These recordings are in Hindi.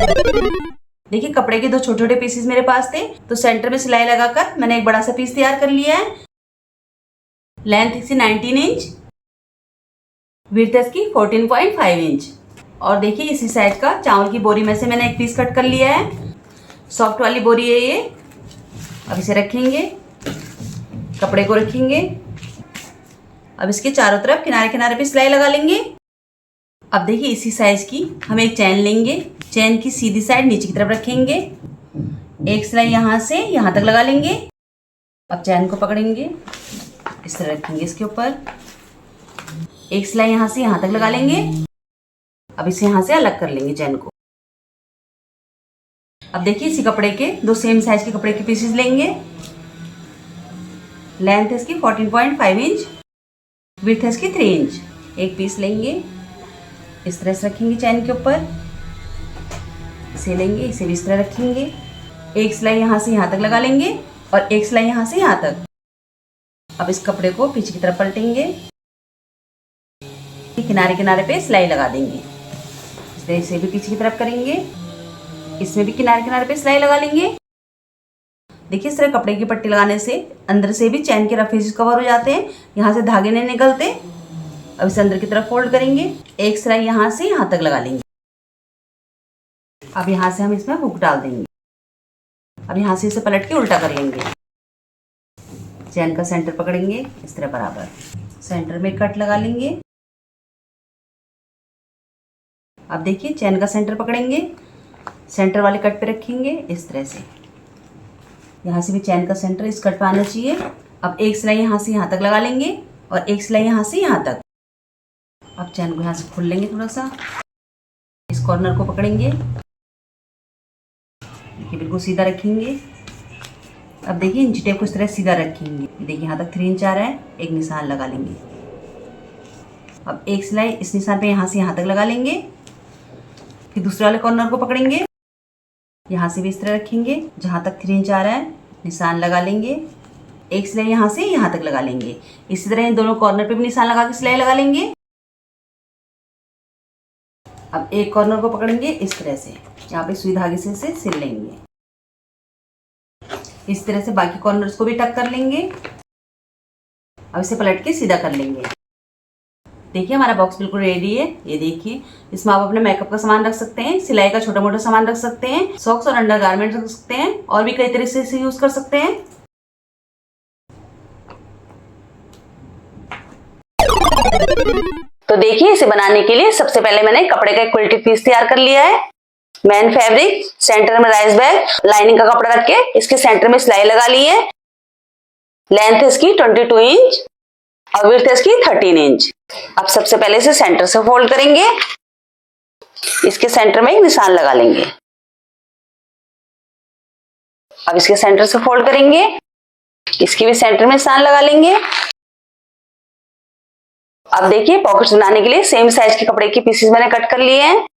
देखिए कपड़े के दो छोटे छोटे पीसेस मेरे पास थे, तो सेंटर में सिलाई लगाकर मैंने एक बड़ा सा पीस तैयार कर लिया है। लेंथ इसकी 19 इंच, विड्थ इसकी 14.5 इंच। और देखिए इसी साइज का चावल की बोरी में से मैंने एक पीस कट कर लिया है। सॉफ्ट वाली बोरी है ये। अब इसे रखेंगे, कपड़े को रखेंगे। अब इसके चारों तरफ किनारे किनारे पे सिलाई लगा लेंगे। अब देखिए इसी साइज की हम एक चैन लेंगे। चैन की सीधी साइड नीचे की तरफ रखेंगे। एक सिलाई यहाँ से यहाँ तक लगा लेंगे। अब चैन को पकड़ेंगे, इस तरह रखेंगे इसके ऊपर। एक सिलाई यहाँ से यहाँ तक लगा लेंगे। अब इसे यहाँ से अलग कर लेंगे चैन को। अब देखिए इसी कपड़े के दो सेम साइज के कपड़े के पीसेस लेंगे। लेंथ इसकी 14.5 इंच, विड्थ इसकी 3 इंच। एक पीस लेंगे, इस तरह से रखेंगे चैन के ऊपर। इसे लेंगे, इसे भी इस तरह रखेंगे। एक सिलाई यहाँ से यहाँ तक लगा लेंगे और एक सिलाई यहाँ से यहाँ तक। अब इस कपड़े को पीछे की तरफ पलटेंगे, किनारे किनारे पे सिलाई लगा देंगे। इस तरह इसे भी पीछे की तरफ करेंगे, इसमें भी किनारे किनारे पे सिलाई लगा लेंगे। देखिए इस तरह कपड़े की पट्टी लगाने से अंदर से भी चैन के रफ एजेस कवर हो जाते हैं, यहाँ से धागे नहीं निकलते। अब इसे अंदर की तरफ फोल्ड करेंगे। एक सिलाई यहाँ से यहाँ तक लगा लेंगे। अब यहाँ से हम इसमें हुक डाल देंगे। अब यहाँ से इसे पलट के उल्टा कर लेंगे। चैन का सेंटर पकड़ेंगे, इस तरह बराबर सेंटर में कट लगा लेंगे। अब देखिए चैन का सेंटर पकड़ेंगे, सेंटर वाले कट पे रखेंगे इस तरह से। यहाँ से भी चैन का सेंटर इस कट पे आना चाहिए। अब एक सिलाई यहाँ से यहाँ तक लगा लेंगे और एक सिलाई यहाँ से यहाँ तक। अब चैन को यहाँ से खोल लेंगे थोड़ा सा, इस कॉर्नर को पकड़ेंगे, देखिए बिल्कुल सीधा रखेंगे। अब देखिए इंची टेप को इस तरह सीधा रखेंगे। देखिए यहाँ तक 3 इंच आ रहा है, एक निशान लगा लेंगे। अब एक सिलाई इस निशान पे यहाँ से यहाँ तक लगा लेंगे। फिर दूसरे वाले कॉर्नर को पकड़ेंगे, यहाँ से भी इस तरह रखेंगे। जहाँ तक 3 इंच आ रहा है निशान लगा लेंगे। एक सिलाई यहाँ से यहाँ तक लगा लेंगे। इसी तरह इन दोनों कॉर्नर पे भी निशान लगा के सिलाई लगा लेंगे। अब एक कॉर्नर को पकड़ेंगे इस तरह से, यहाँ पे सुई धागे से इसे सिल लेंगे। इस तरह से बाकी कॉर्नर्स को भी टक कर लेंगे। अब इसे पलट के सीधा कर लेंगे। देखिए हमारा बॉक्स बिल्कुल रेडी है। ये देखिए, इसमें आप अपने मेकअप का सामान रख सकते हैं, सिलाई का छोटा मोटा सामान रख सकते हैं, सॉक्स और अंडर गारमेंट रख सकते हैं, और भी कई तरह से इसे यूज कर सकते हैं। तो देखिए इसे बनाने के लिए सबसे पहले मैंने कपड़े का एक क्विल्टेड पीस तैयार कर लिया है। मैन फैब्रिक, सेंटर में राइस बैग, लाइनिंग का कपड़ा रख के इसके सेंटर में सिलाई लगा ली है। लेंथ इसकी 22 इंच और विड्थ इसकी 13 इंच। अब सबसे पहले इसे सेंटर से फोल्ड करेंगे, इसके सेंटर में एक निशान लगा लेंगे। अब इसके सेंटर से फोल्ड करेंगे, इसके भी सेंटर में निशान लगा लेंगे। अब देखिए पॉकेट्स बनाने के लिए सेम साइज के कपड़े के पीसेस मैंने कट कर लिए हैं।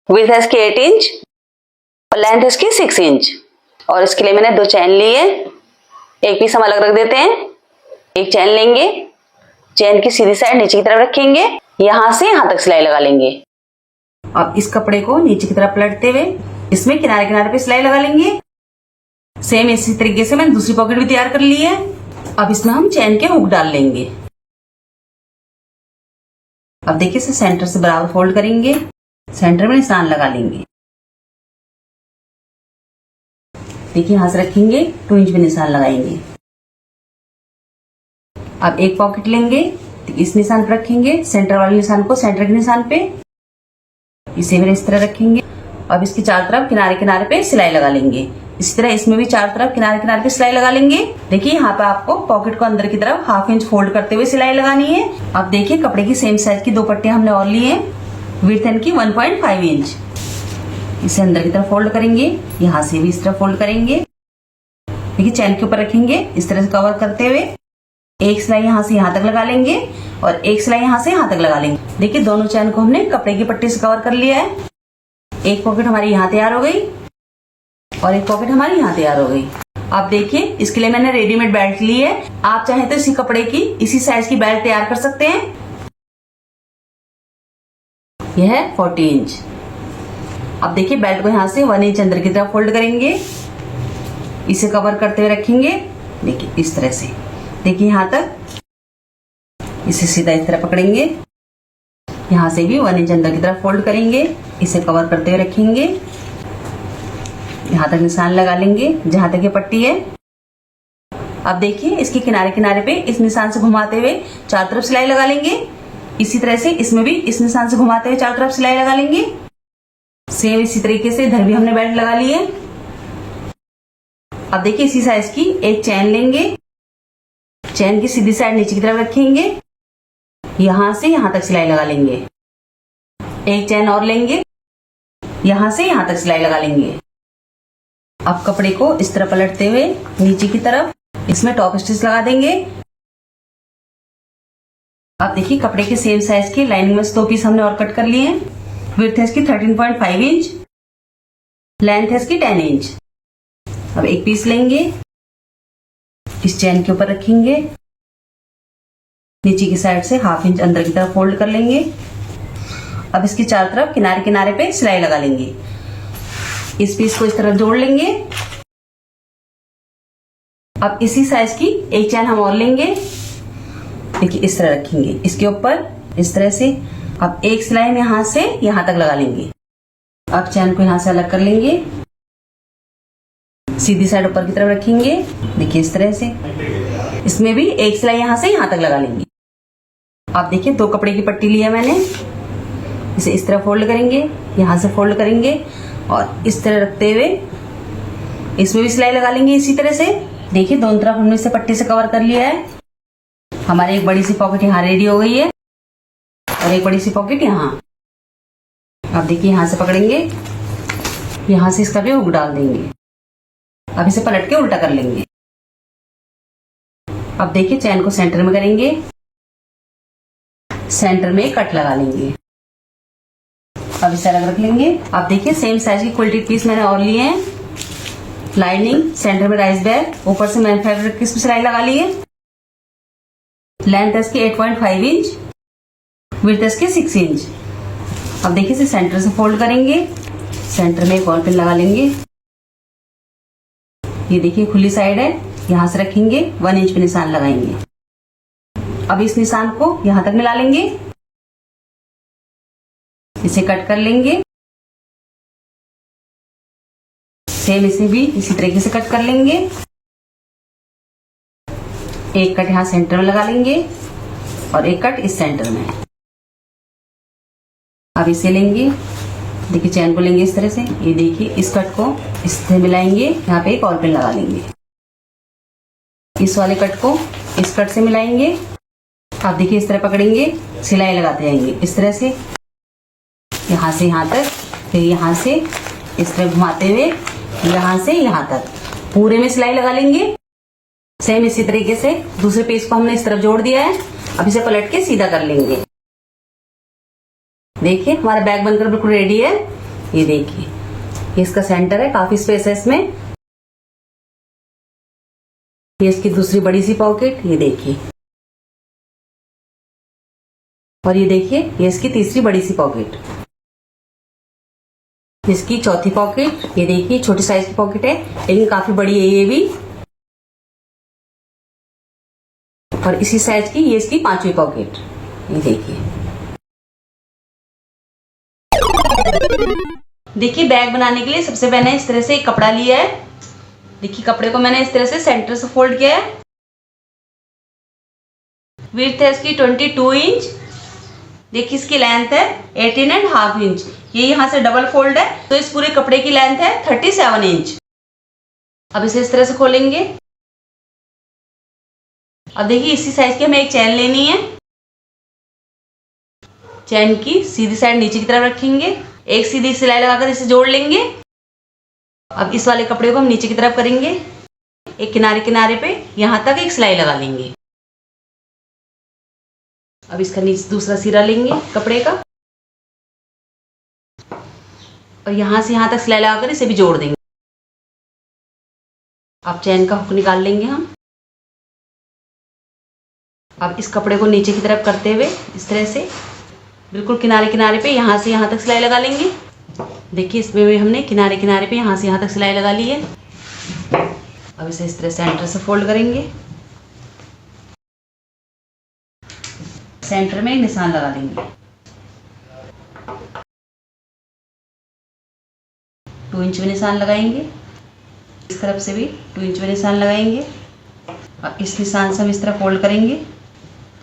विड्थ है इसकी 8 इंच और लेंथ इसकी 6 इंच। और इसके लिए मैंने 2 चैन ली है। एक पीस हम अलग रख देते हैं। एक चैन लेंगे, चैन की सीधी साइड नीचे की तरफ रखेंगे, यहाँ से यहाँ तक सिलाई लगा लेंगे। अब इस कपड़े को नीचे की तरफ पलटते हुए इसमें किनारे किनारे पे सिलाई लगा लेंगे। सेम इसी तरीके से मैंने दूसरी पॉकेट भी तैयार कर ली है। अब इसमें हम चैन के हुक डाल लेंगे। अब देखिए इसे सेंटर से बराबर फोल्ड करेंगे, सेंटर में निशान लगा लेंगे। देखिए यहां से रखेंगे, 2 इंच में निशान लगाएंगे। अब एक पॉकेट लेंगे, इस निशान पर रखेंगे, सेंटर वाले निशान को सेंटर के निशान पे, इसे भी इस तरह रखेंगे। अब इसके चारों तरफ किनारे किनारे पे सिलाई लगा लेंगे। इसी तरह इसमें भी चारों तरफ किनारे किनारे पे सिलाई लगा लेंगे। देखिए यहाँ पे आपको पॉकेट को अंदर की तरफ 1/2 इंच फोल्ड करते हुए सिलाई लगानी है। अब देखिए कपड़े की सेम साइज की 2 पट्टियां हमने और ली है। विड्थ इनकी 1.5 इंच। इसे अंदर की तरफ फोल्ड करेंगे, यहाँ से भी इस तरह फोल्ड करेंगे। देखिए चैन के ऊपर रखेंगे, इस तरह से कवर करते हुए एक सिलाई यहाँ से यहाँ तक लगा लेंगे और एक सिलाई यहाँ से यहाँ तक लगा लेंगे। देखिए दोनों चैन को हमने कपड़े की पट्टी से कवर कर लिया है। एक पॉकेट हमारी यहाँ तैयार हो गई और एक पॉकेट हमारी यहाँ तैयार हो गई। अब देखिए इसके लिए मैंने रेडीमेड बेल्ट ली है। आप चाहें तो इसी कपड़े की इसी साइज की बेल्ट तैयार कर सकते हैं। यह है 40 इंच। अब देखिए बेल्ट को यहाँ से 1 इंच अंदर की तरफ फोल्ड करेंगे, इसे कवर करते हुए रखेंगे। देखिए इस तरह से, देखिए यहाँ तक, इसे सीधा इस तरह पकड़ेंगे, यहाँ से भी 1 इंच अंदर की तरफ फोल्ड करेंगे, इसे कवर करते हुए रखेंगे, यहाँ तक निशान लगा लेंगे जहां तक ये पट्टी है। अब देखिए इसके किनारे किनारे पे इस निशान से घुमाते हुए चारों तरफ सिलाई लगा लेंगे। इसी तरह से इसमें भी इस निशान से घुमाते हुए चारों तरफ सिलाई लगा लेंगे। सेम इसी तरीके से इधर भी हमने बेल्ट लगा ली है। अब देखिए इसी साइज की एक चैन लेंगे, चैन की सीधी साइड नीचे की तरफ रखेंगे, यहां से यहां तक सिलाई लगा लेंगे। एक चैन और लेंगे, यहां से यहां तक सिलाई लगा लेंगे। अब कपड़े को इस तरह पलटते हुए नीचे की तरफ इसमें टॉप स्टिच लगा देंगे। अब देखिए कपड़े के सेम साइज के लाइनिंग में 2 पीस हमने और कट कर लिए हैं। विड्थ है इसकी 13.5 इंच, लेंथ है इसकी 10 इंच। अब एक पीस लेंगे, इस चैन के ऊपर रखेंगे, नीचे की साइड से 1/2 इंच अंदर की तरफ फोल्ड कर लेंगे। अब इसकी चारों तरफ किनारे किनारे पे सिलाई लगा लेंगे। इस पीस को इस तरफ जोड़ लेंगे। अब इसी साइज की एक चैन हम और लेंगे, देखिए इस तरह रखेंगे, इसके ऊपर इस तरह से। अब एक सिलाई यहां से यहां तक लगा लेंगे। अब चैन को यहां से अलग कर लेंगे, सीधी साइड ऊपर की तरफ रखेंगे, देखिए इस तरह से। इसमें भी एक सिलाई यहां से यहां तक लगा लेंगे। अब देखिए 2 कपड़े की पट्टी ली है मैंने, इसे इस तरह फोल्ड करेंगे, यहां से फोल्ड करेंगे और इस तरह रखते हुए इसमें भी सिलाई लगा लेंगे इसी तरह से। देखिए दोनों तरफ हमने इसे पट्टी से कवर कर लिया है। हमारी एक बड़ी सी पॉकेट यहाँ रेडी हो गई है और एक बड़ी सी पॉकेट यहाँ। अब देखिए यहां से पकड़ेंगे, यहां से इसका भी हुक डाल देंगे। अब इसे पलट के उल्टा कर लेंगे। अब देखिए चैन को सेंटर में करेंगे, सेंटर में कट लगा लेंगे। अब इसे अलग रख लेंगे। अब देखिए सेम साइज की क्विल्टेड पीस मैंने और लिए हैं। लाइनिंग, सेंटर में राइस बैग, ऊपर से मैन फैब्रिक की सिलाई लगा ली है। लेंथ है इसकी 8.5 इंच, विड्थ है इसकी 6 इंच। अब देखिए इसे सेंटर से फोल्ड करेंगे, सेंटर में एक और पिन लगा लेंगे। ये देखिए खुली साइड है, यहां से रखेंगे, 1 इंच पे निशान लगाएंगे। अब इस निशान को यहां तक मिला लेंगे, इसे कट कर लेंगे। सेम इसे भी इसी तरीके से कट कर लेंगे। एक कट यहां सेंटर में लगा लेंगे और एक कट इस सेंटर में। अब इसे लेंगे, देखिए चैन को लेंगे इस तरह से, ये देखिए इस कट को इससे मिलाएंगे, यहाँ पे एक और पिन लगा लेंगे। इस वाले कट को इस कट से मिलाएंगे। आप देखिए इस तरह पकड़ेंगे, सिलाई लगाते जाएंगे इस तरह से, यहां से यहां तक, फिर यहां से इस तरह घुमाते हुए यहां से यहां तक पूरे में सिलाई लगा लेंगे। सेम इसी तरीके से दूसरे पेज को हमने इस तरफ जोड़ दिया है। अब इसे पलट के सीधा कर लेंगे। देखिए हमारा बैग बनकर बिल्कुल रेडी है। ये देखिए ये इसका सेंटर है, काफी स्पेस है इसमें। ये इसकी दूसरी बड़ी सी पॉकेट, ये देखिए, और ये देखिए ये इसकी तीसरी बड़ी सी पॉकेट, इसकी चौथी पॉकेट। ये देखिए छोटी साइज की पॉकेट है लेकिन काफी बड़ी है ये भी। और इसी साइज की ये इसकी 5वीं पॉकेट, ये देखिए। देखिए बैग बनाने के लिए सबसे पहले इस तरह से एक कपड़ा लिया है। देखिए कपड़े को मैंने इस तरह से सेंटर से फोल्ड किया है। विड्थ है इसकी 22 इंच। देखिए इसकी लेंथ है 18.5 इंच। ये यहाँ से डबल फोल्ड है तो इस पूरे कपड़े की लेंथ है 37 इंच। अब इसे इस तरह से खोलेंगे। अब देखिए इसी साइज की हमें एक चैन लेनी है। चैन की सीधी साइड नीचे की तरफ रखेंगे, एक सीधी सिलाई लगाकर इसे जोड़ लेंगे। अब इस वाले कपड़े को हम नीचे की तरफ करेंगे, एक किनारे किनारे पे यहां तक एक सिलाई लगा लेंगे। अब इसका नीचे दूसरा सिरा लेंगे कपड़े का और यहां से यहां तक सिलाई लगाकर इसे भी जोड़ देंगे। अब चैन का हुक निकाल लेंगे हम। अब इस कपड़े को नीचे की तरफ करते हुए इस तरह से बिल्कुल किनारे किनारे पे यहां से यहां तक सिलाई लगा लेंगे। देखिए इसमें भी हमने किनारे किनारे पे यहाँ से यहाँ तक सिलाई लगा ली है। अब इसे इस तरह सेंटर से फोल्ड करेंगे, सेंटर में निशान लगा देंगे। 2 इंच में निशान लगाएंगे, इस तरफ से भी 2 इंच में निशान लगाएंगे। अब इस निशान से हम इस तरह फोल्ड करेंगे।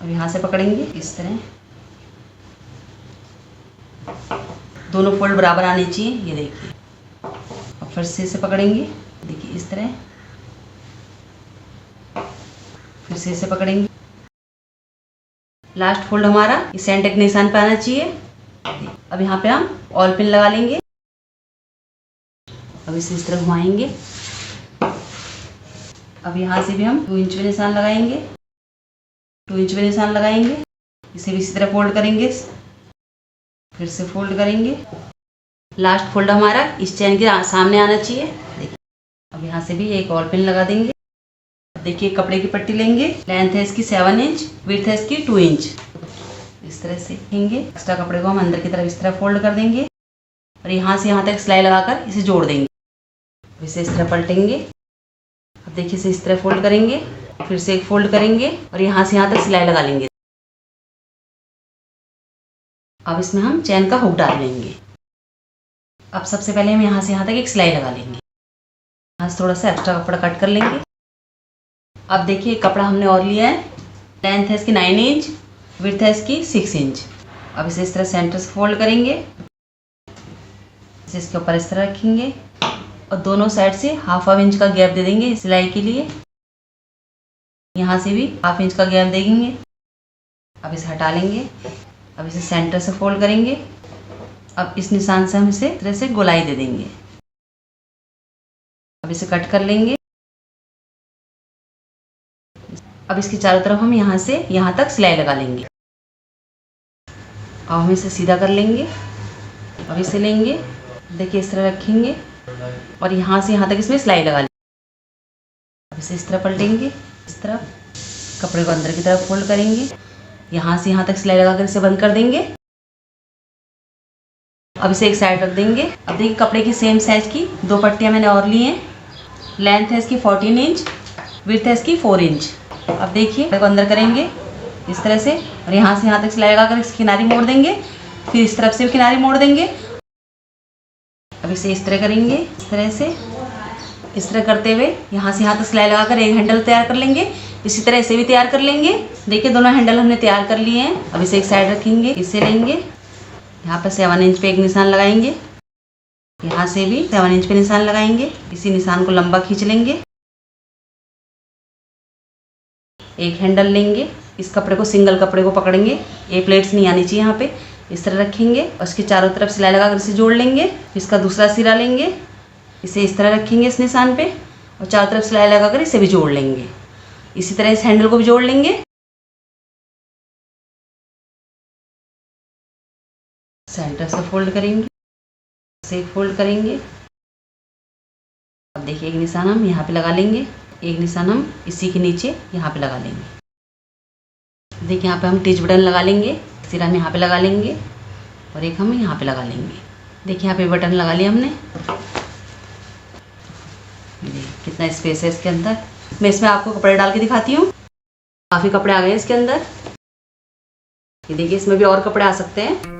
अब यहाँ से पकड़ेंगे इस तरह, दोनों फोल्ड बराबर आने चाहिए, ये देखिए। अब फिर से इसे पकड़ेंगे, देखिए इस तरह, फिर से इसे पकड़ेंगे। लास्ट फोल्ड हमारा इस सेंटर के निशान पे आना चाहिए। अब यहाँ पे हम ऑल पिन लगा लेंगे। अब इसे इस तरह घुमाएंगे। अब यहाँ से भी हम 2 इंच में निशान लगाएंगे, 2 इंच में निशान लगाएंगे। इसे भी इसी तरह फोल्ड करेंगे, फिर से फोल्ड करेंगे। लास्ट फोल्ड हमारा इस चैन के सामने आना चाहिए। देखिए अब यहाँ से भी एक और पिन लगा देंगे। देखिए कपड़े की पट्टी लेंगे, लेंथ है इसकी 7 इंच, विड्थ है इसकी 2 इंच। इस तरह से लेंगे, एक्स्ट्रा कपड़े को हम अंदर की तरफ इस तरह फोल्ड कर देंगे और यहाँ से यहाँ तक सिलाई लगाकर इसे जोड़ देंगे। इसे इस तरह पलटेंगे। अब देखिए इसे इस तरह फोल्ड करेंगे, फिर से एक फोल्ड करेंगे और यहाँ से यहाँ तक सिलाई लगा लेंगे। अब इसमें हम चैन का हुक डाल लेंगे। अब सबसे पहले हम यहाँ से यहाँ तक एक सिलाई लगा लेंगे, यहाँ से थोड़ा सा एक्स्ट्रा कपड़ा कट कर लेंगे। अब देखिए कपड़ा हमने और लिया है, लेंथ है इसकी 9 इंच, विड्थ है इसकी 6 इंच। अब इसे इस तरह सेंटर से फोल्ड करेंगे, इसे इसके ऊपर इस तरह रखेंगे और दोनों साइड से हाफ इंच का गैप दे देंगे सिलाई के लिए। यहाँ से भी हाफ इंच का गैप देंगे। अब इसे हटा लेंगे। अब इसे सेंटर से फोल्ड करेंगे। अब इस निशान से हम इसे इस तरह से गोलाई दे देंगे। अब इसे कट कर लेंगे। अब इसकी चारों तरफ हम यहाँ से यहाँ तक सिलाई लगा लेंगे। अब हम इसे सीधा कर लेंगे। अब इसे लेंगे, देखिए इस तरह रखेंगे और यहाँ से यहाँ तक इसमें सिलाई लगा लेंगे। अब इसे इस तरह पलटेंगे, इस तरफ कपड़े को अंदर की तरफ फोल्ड करेंगे, यहाँ से यहाँ तक सिलाई लगाकर इसे बंद कर देंगे। अब इसे एक साइड रख देंगे। अब देखिए कपड़े की सेम साइज की 2 पट्टियाँ मैंने और ली हैं। लेंथ है इसकी 14 इंच, विड्थ है इसकी 4 इंच। अब देखिए कपड़े को अंदर करेंगे इस तरह से और यहाँ से यहाँ तक सिलाई लगाकर इसकी किनारी मोड़ देंगे, फिर इस तरफ से भी किनारी मोड़ देंगे। अब इसे इस तरह करेंगे, इस तरह से, इस तरह करते हुए यहाँ से यहाँ तक सिलाई लगाकर एक हैंडल तैयार कर लेंगे। इसी तरह इसे भी तैयार कर लेंगे। देखिए दोनों हैंडल हमने तैयार कर लिए हैं। अब इसे एक साइड रखेंगे, इसे लेंगे, यहाँ पर 7 इंच पे एक निशान लगाएंगे, यहाँ से भी 7 इंच पे निशान लगाएंगे। इसी निशान को लंबा खींच लेंगे। एक हैंडल लेंगे, इस कपड़े को सिंगल कपड़े को पकड़ेंगे, ये प्लेट्स नहीं आनी चाहिए यहाँ पे, इस तरह रखेंगे और इसके चारों तरफ सिलाई लगाकर इसे जोड़ लेंगे। इसका दूसरा सिरा लेंगे, इसे इस तरह रखेंगे इस निशान पे और चारों तरफ सिलाई लगाकर इसे भी जोड़ लेंगे। इसी तरह इस हैंडल को भी जोड़ लेंगे। सेंटर से फोल्ड करेंगे, से फोल्ड करेंगे। अब देखिए एक निशान हम यहाँ पे लगा लेंगे, एक निशान हम इसी के नीचे यहाँ पे लगा लेंगे। देखिए यहाँ पे हम टिच बटन लगा लेंगे, सिरा हम यहाँ पे लगा लेंगे और एक हम यहाँ पे लगा लेंगे। देखिए यहाँ पे बटन लगा लिया हमने। कितना स्पेस है इसके अंदर। मैं इसमें आपको कपड़े डाल के दिखाती हूँ। काफ़ी कपड़े आ गए हैं इसके अंदर। ये देखिए इसमें भी और कपड़े आ सकते हैं।